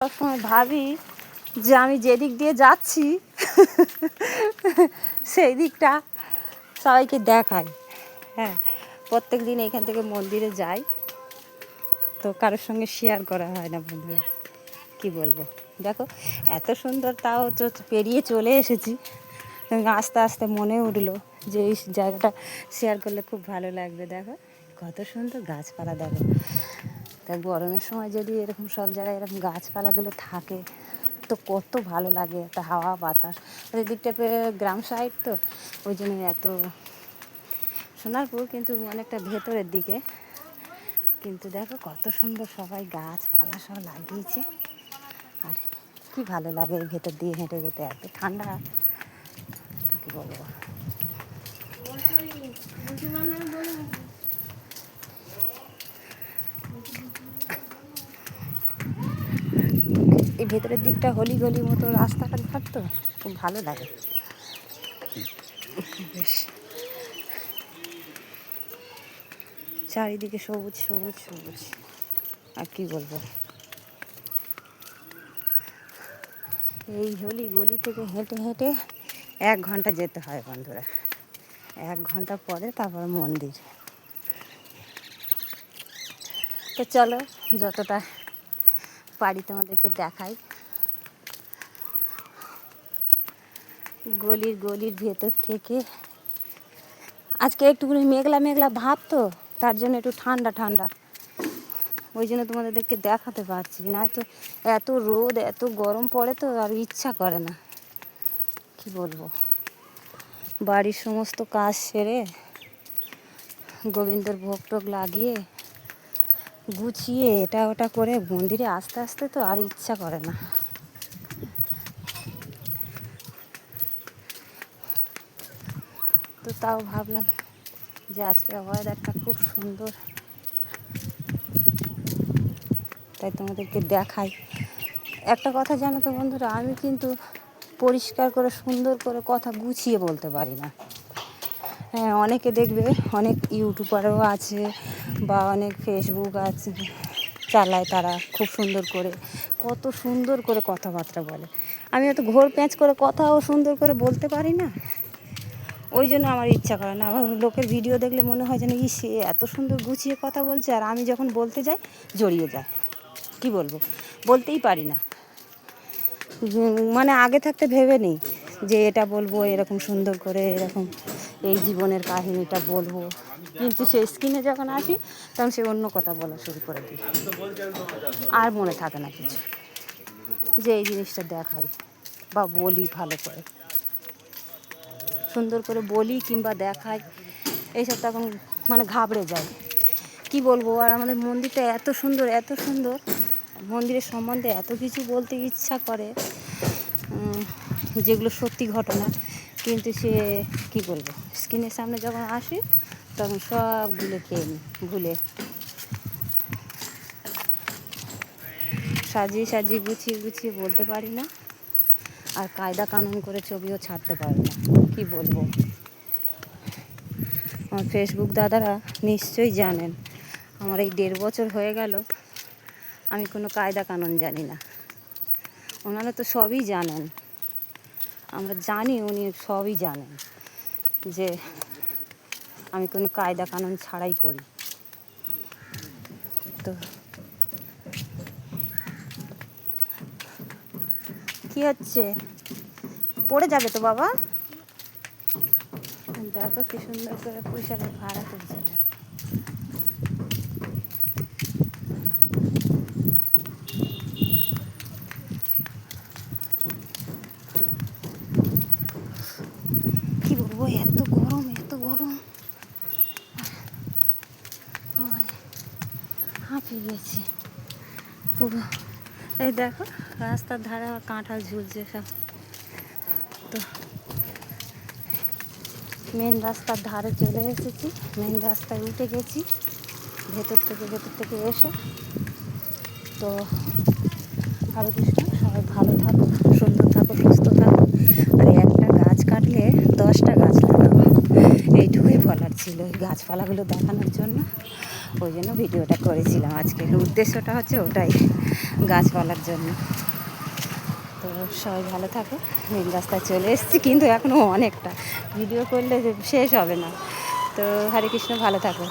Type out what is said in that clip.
সবসময় ভাবি যে আমি যেদিক দিয়ে যাচ্ছি সেই দিকটা সবাইকে দেখাই। হ্যাঁ, প্রত্যেক দিন এখান থেকে মন্দিরে যাই, তো কারোর সঙ্গে শেয়ার করা হয় না বন্ধুরা। কি বলবো, দেখো এত সুন্দর, তাও তো পেরিয়ে চলে এসেছি। আস্তে আস্তে মনে উঠলো যে এই জায়গাটা শেয়ার করলে খুব ভালো লাগবে। দেখো কত সুন্দর গাছপালা, দেখো। তাই গরমের সময় যদি এরকম সব জায়গায় এরকম গাছপালাগুলো থাকে তো কত ভালো লাগে, একটা হাওয়া বাতাস। এই দিকটা গ্রাম সাইড, তো ওই জন্য এত সোনারপুর কিন্তু অনেকটা ভেতরের দিকে, কিন্তু দেখো কত সুন্দর সবাই গাছপালা সব লাগিয়েছে। আর কি ভালো লাগে এই ভেতর দিয়ে হেঁটে যেতে, এত ঠান্ডা, তো কী বলবো। এই ভেতরের দিকটা হলি গলি মতো রাস্তাঘাট ঘাট, তো খুব ভালো লাগে বেশ। চারিদিকে সবুজ সবুজ সবুজ, আর কি বলবো। এই হলি গলি থেকে হেঁটে হেঁটে 1 ঘন্টা যেতে হয় বন্ধুরা। 1 ঘন্টা পরে তারপর মন্দির। তো চলো যতটা পারি তোমাদেরকে দেখাই। গলির ভেতর থেকে আজকে একটুখানি মেঘলা মেঘলা ভাব, তো তার জন্য একটু ঠান্ডা ঠান্ডা, ওই জন্য তোমাদেরকে দেখাতে পারছি না। তো এত রোদ এত গরম পড়ে, তো আর ইচ্ছা করে না। কি বলবো, বাড়ির সমস্ত কাজ সেরে গোবিন্দর ভোগ টোগ লাগিয়ে গুছিয়ে এটা ওটা করে মন্দিরে আস্তে আস্তে তো আর ইচ্ছা করে না। তো তাও ভাবলাম যে আজকে ওয়েদারটা খুব সুন্দর, তাই তোমাদেরকে দেখাই। একটা কথা জানো তো বন্ধুরা, আমি কিন্তু পরিষ্কার করে সুন্দর করে কথা গুছিয়ে বলতে পারি না। হ্যাঁ, অনেকে দেখবে, অনেক ইউটিউবারও আছে বা অনেক ফেসবুক আছে চালায়, তারা খুব সুন্দর করে কত সুন্দর করে কথাবার্তা বলে। আমি অত ঘোর প্যাঁচ করে কথাও সুন্দর করে বলতে পারি না, ওই জন্য আমার ইচ্ছা করে না। আমার লোকের ভিডিও দেখলে মনে হয় যেন সে এত সুন্দর গুছিয়ে কথা বলছে, আর আমি যখন বলতে যাই জড়িয়ে যায়। কি বলবো, বলতেই পারি না। মানে আগে থাকতে ভেবে নেই যে এটা বলবো এরকম সুন্দর করে, এরকম এই জীবনের কাহিনীটা বলবো, কিন্তু সেই স্ক্রিনে যখন আসি তখন সে অন্য কথা বলা শুরু করে দিই, আর মনে থাকে না কিছু যে এই জিনিসটা দেখাই বা বলি। ভালো করে সুন্দর করে বলি কিংবা দেখাই, এইসব তখন মানে ঘাবড়ে যায়। কি বলবো, আর আমাদের মন্দিরটা এত সুন্দর এত সুন্দর, মন্দিরের সম্বন্ধে এত কিছু বলতে ইচ্ছা করে, যেগুলো সত্যি ঘটনা, কিন্তু সে কি বলবো, স্ক্রিনের সামনে যখন আসি তখন সবগুলো খেয়ে নিই, ভুলে সাজিয়ে সাজিয়ে গুছিয়ে গুছিয়ে বলতে পারি না, আর কায়দা কানুন করে ছবিও ছাড়তে পারি না। কি বলবো, আমার ফেসবুক দাদারা নিশ্চয়ই জানেন, আমার এই 1.5 বছর হয়ে গেল আমি কোনো কায়দা কানুন জানি না। ওনারা তো সবই জানেন, আমরা জানি, উনি সবই জানেন যে আমি কোনো কায়দা কানুন ছাড়াই করি। তো কী হচ্ছে, পড়ে যাবে তো বাবা। দেখো কি সুন্দর করে পুঁইশাকের ভাড়া তুলছে। কি বলবো, এত গরম এত গরম, হাঁপিয়ে গেছি পুরো। এই দেখো রাস্তার ধারে আমার কাঁঠাল ঝুলছে সব। তো মেন রাস্তার ধারে চলে এসেছি, মেন রাস্তায় উঠে গেছি ভেতর থেকে এসে। তো হরে কৃষ্ণ, সবাই ভালো থাকো, সুন্দর থাকো, সুস্থ থাকো, আর একটা গাছ কাটলে 10টা গাছ লাগাবো, এইটুকুই বলার ছিল এই গাছপালাগুলো দেখানোর জন্য। ওই জন্য ভিডিওটা করেছিলাম আজকে। উদ্দেশ্যটা হচ্ছে ওটাই, গাছপালার জন্য। তো সবাই ভালো থাকো। মেন রাস্তায় চলে এসেছি, কিন্তু এখনও অনেকটা ভিডিও করলে শেষ হবে না। তো হরে কৃষ্ণ, ভালো থাকো।